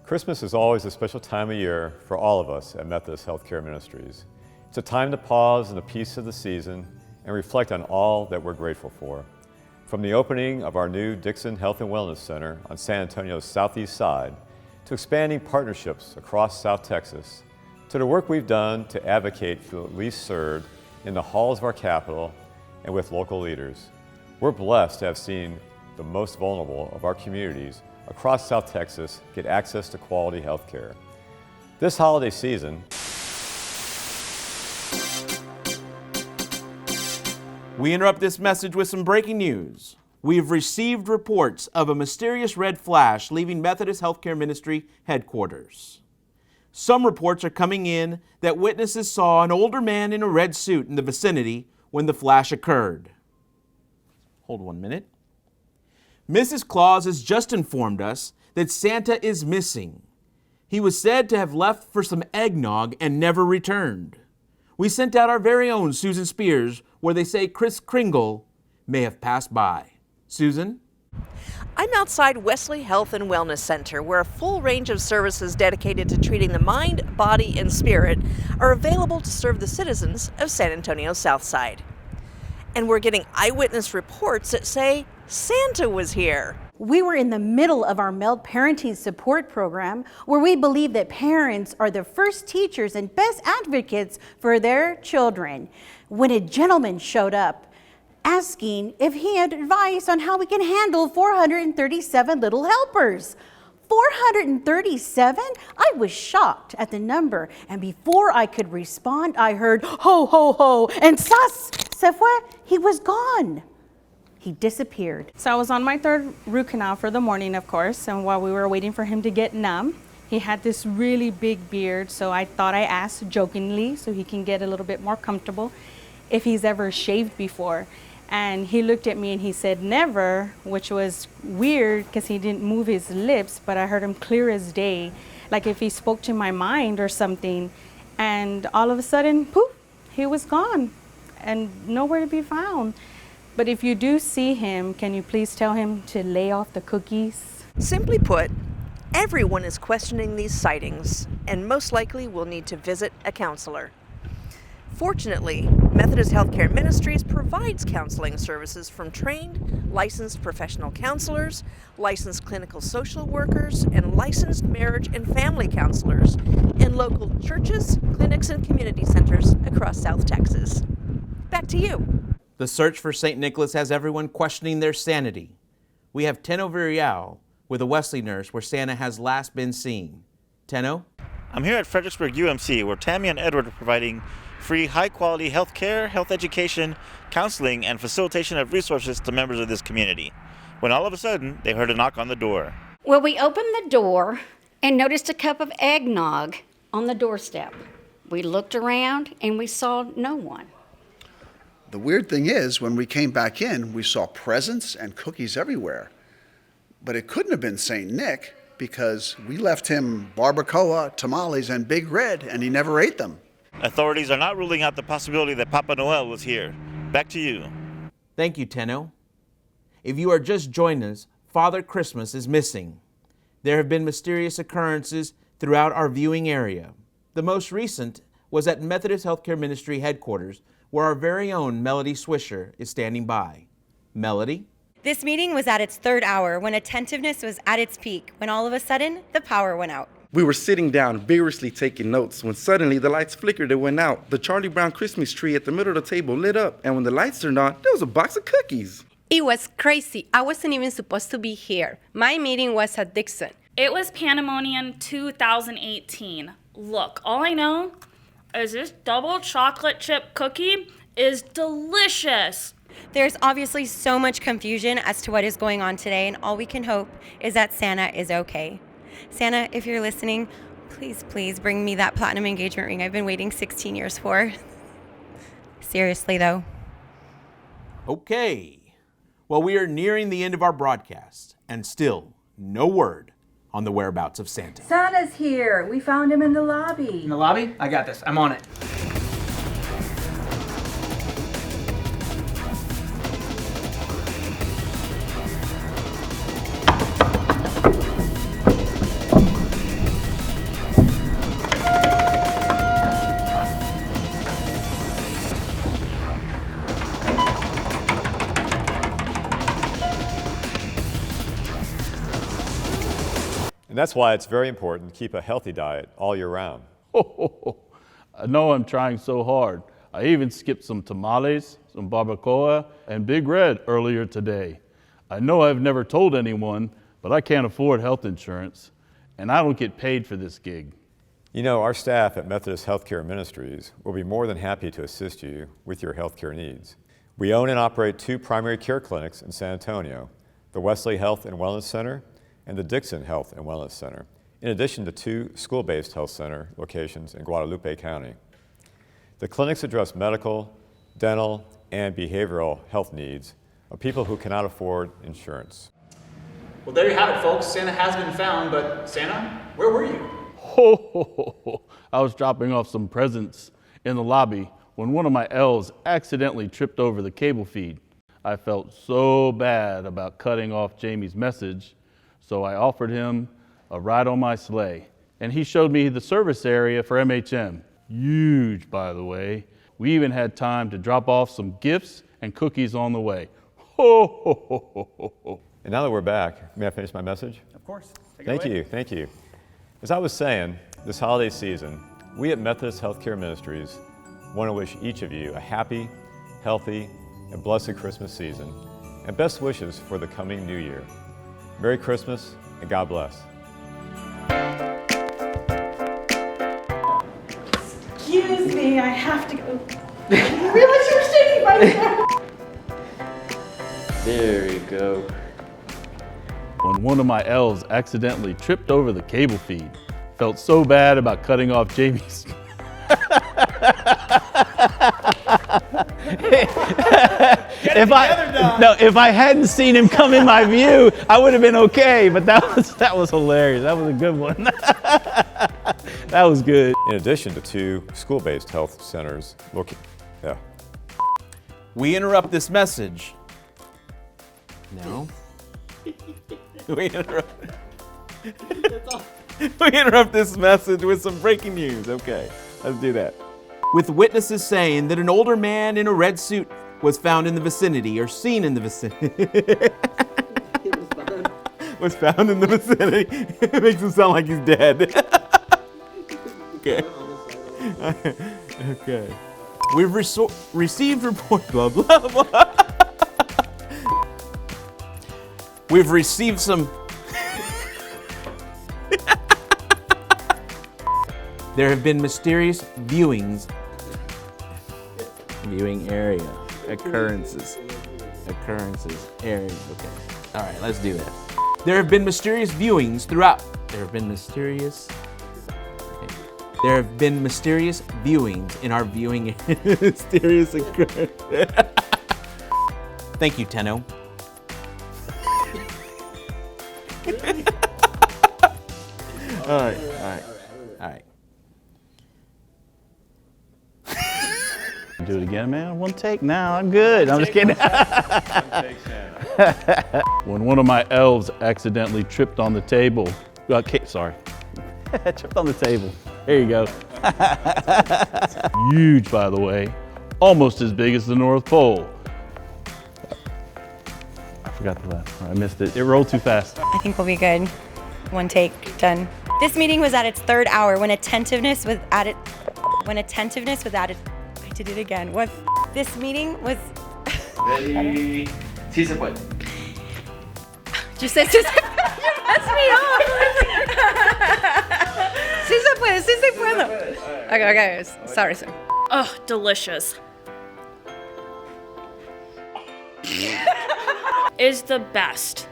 Christmas is always a special time of year for all of us at Methodist Healthcare Ministries. It's a time to pause in the peace of the season and reflect on all that we're grateful for. From the opening of our new Dixon Health and Wellness Center on San Antonio's southeast side, to expanding partnerships across South Texas, to the work we've done to advocate for the least served in the halls of our capital and with local leaders. We're blessed to have seen the most vulnerable of our communities across South Texas get access to quality health care. This holiday season, we interrupt this message with some breaking news. We have received reports of a mysterious red flash leaving Methodist Healthcare Ministry headquarters. Some reports are coming in that witnesses saw an older man in a red suit in the vicinity when the flash occurred. Hold 1 minute. Mrs. Claus has just informed us that Santa is missing. He was said to have left for some eggnog and never returned. We sent out our very own Susan Spears, where they say Kris Kringle may have passed by. Susan? I'm outside Wesley Health and Wellness Center, where a full range of services dedicated to treating the mind, body, and spirit are available to serve the citizens of San Antonio's South Side. And we're getting eyewitness reports that say Santa was here. We were in the middle of our MELD parenting support program, where we believe that parents are the first teachers and best advocates for their children, when a gentleman showed up asking if he had advice on how we can handle 437 little helpers. 437? I was shocked at the number, and before I could respond, I heard ho, ho, ho, and sas, se fue. He was gone. He disappeared. So I was on my third root canal for the morning, of course, and while we were waiting for him to get numb, he had this really big beard, so I thought I asked jokingly, so he can get a little bit more comfortable, if he's ever shaved before. And he looked at me and he said never, which was weird because he didn't move his lips, but I heard him clear as day, like if he spoke to my mind or something. And all of a sudden, poof, he was gone and nowhere to be found. But if you do see him, can you please tell him to lay off the cookies? Simply put, everyone is questioning these sightings and most likely will need to visit a counselor. Fortunately, Methodist Healthcare Ministries provides counseling services from trained, licensed professional counselors, licensed clinical social workers, and licensed marriage and family counselors in local churches, clinics, and community centers across South Texas. Back to you. The search for St. Nicholas has everyone questioning their sanity. We have Tenno Villarreal with a Wesley nurse where Santa has last been seen. Tenno? I'm here at Fredericksburg UMC, where Tammy and Edward are providing free, high-quality health care, health education, counseling, and facilitation of resources to members of this community, when all of a sudden they heard a knock on the door. Well, we opened the door and noticed a cup of eggnog on the doorstep. We looked around and we saw no one. The weird thing is, when we came back in, we saw presents and cookies everywhere. But it couldn't have been St. Nick, because we left him barbacoa, tamales, and Big Red, and he never ate them. Authorities are not ruling out the possibility that Papa Noel was here. Back to you. Thank you, Tenno. If you are just joining us, Father Christmas is missing. There have been mysterious occurrences throughout our viewing area. The most recent was at Methodist Healthcare Ministry headquarters, where our very own Melody Swisher is standing by. Melody? This meeting was at its third hour when attentiveness was at its peak, when all of a sudden the power went out. We were sitting down, vigorously taking notes, when suddenly the lights flickered and went out. The Charlie Brown Christmas tree at the middle of the table lit up, and when the lights turned on, there was a box of cookies. It was crazy. I wasn't even supposed to be here. My meeting was at Dixon. It was Pandemonium 2018. Look, all I know is this double chocolate chip cookie is delicious. There's obviously so much confusion as to what is going on today, and all we can hope is that Santa is okay. Santa, if you're listening, please bring me that platinum engagement ring I've been waiting 16 years for. Seriously, though. Okay. Well, we are nearing the end of our broadcast, and still no word on the whereabouts of Santa. Santa's here. We found him in the lobby. In the lobby? I got this. I'm on it. that's why it's very important to keep a healthy diet all year round. I know I'm trying so hard. I even skipped some tamales, some barbacoa, and Big Red earlier today. I know I've never told anyone, but I can't afford health insurance, and I don't get paid for this gig. You know, our staff at Methodist Healthcare Ministries will be more than happy to assist you with your healthcare needs. We own and operate 2 primary care clinics in San Antonio, the Wesley Health and Wellness Center and the Dixon Health and Wellness Center, in addition to 2 school-based health center locations in Guadalupe County. The clinics address medical, dental, and behavioral health needs of people who cannot afford insurance. Well, there you have it, folks. Santa has been found, but Santa, where were you? I was dropping off some presents in the lobby when one of my elves accidentally tripped over the cable feed. I felt so bad about cutting off Jamie's message, so I offered him a ride on my sleigh, and he showed me the service area for MHM. Huge, by the way. We even had time to drop off some gifts and cookies on the way. And now that we're back, may I finish my message? Of course. Thank you. As I was saying, this holiday season, we at Methodist Healthcare Ministries want to wish each of you a happy, healthy, and blessed Christmas season, and best wishes for the coming new year. Merry Christmas, and God bless. Excuse me, I have to go. I didn't realize you were standing right there. There you go. When one of my elves accidentally tripped over the cable feed, felt so bad about cutting off Jamie's. If I hadn't seen him come in my view, I would have been okay. But that was hilarious. That was a good one. That was good. In addition to 2 school-based health centers We interrupt this message. No. We interrupt this message with some breaking news. Okay, let's do that. With witnesses saying that an older man in a red suit was found in the vicinity or seen in the vicinity. Was found in the vicinity. It makes him sound like he's dead. Okay. Okay. We've received report. Blah blah blah. We've received some. There have been mysterious viewings. Viewing area. Occurrences. Occurrences. Areas. Okay. All right, let's do that. There have been mysterious viewings throughout. There have been mysterious. Okay. There have been mysterious viewings in our viewing. Mysterious occurrences. Thank you, Tenno. All right. Do it again, man. One take now. I'm good. I'm just kidding. When one of my elves accidentally tripped on the table. Sorry. Tripped on the table. There you go. Huge, by the way. Almost as big as the North Pole. I forgot the last one. I missed it. It rolled too fast. I think we'll be good. One take, done. This meeting was at its 3rd hour when attentiveness was added. I did it again. This meeting was. Ready? Sí se puede. You said sí se puede. You messed me up. Sí se puede, sí se puede. Okay. Sorry, sir. Ugh, delicious. Is the best.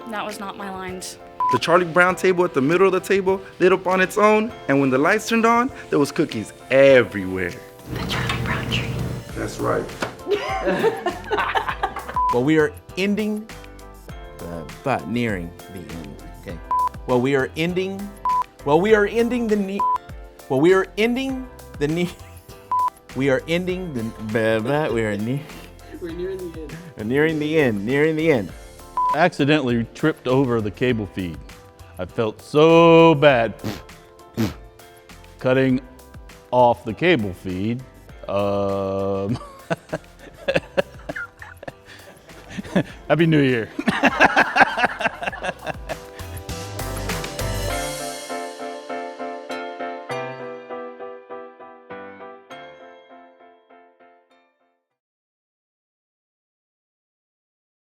That was not my lines. The Charlie Brown table at the middle of the table lit up on its own, and when the lights turned on, there was cookies everywhere. The Charlie Brown tree. That's right. Well, we are ending, but nearing the end. Okay. We are nearing the end. Accidentally tripped over the cable feed. I felt so bad cutting off the cable feed. Happy New Year.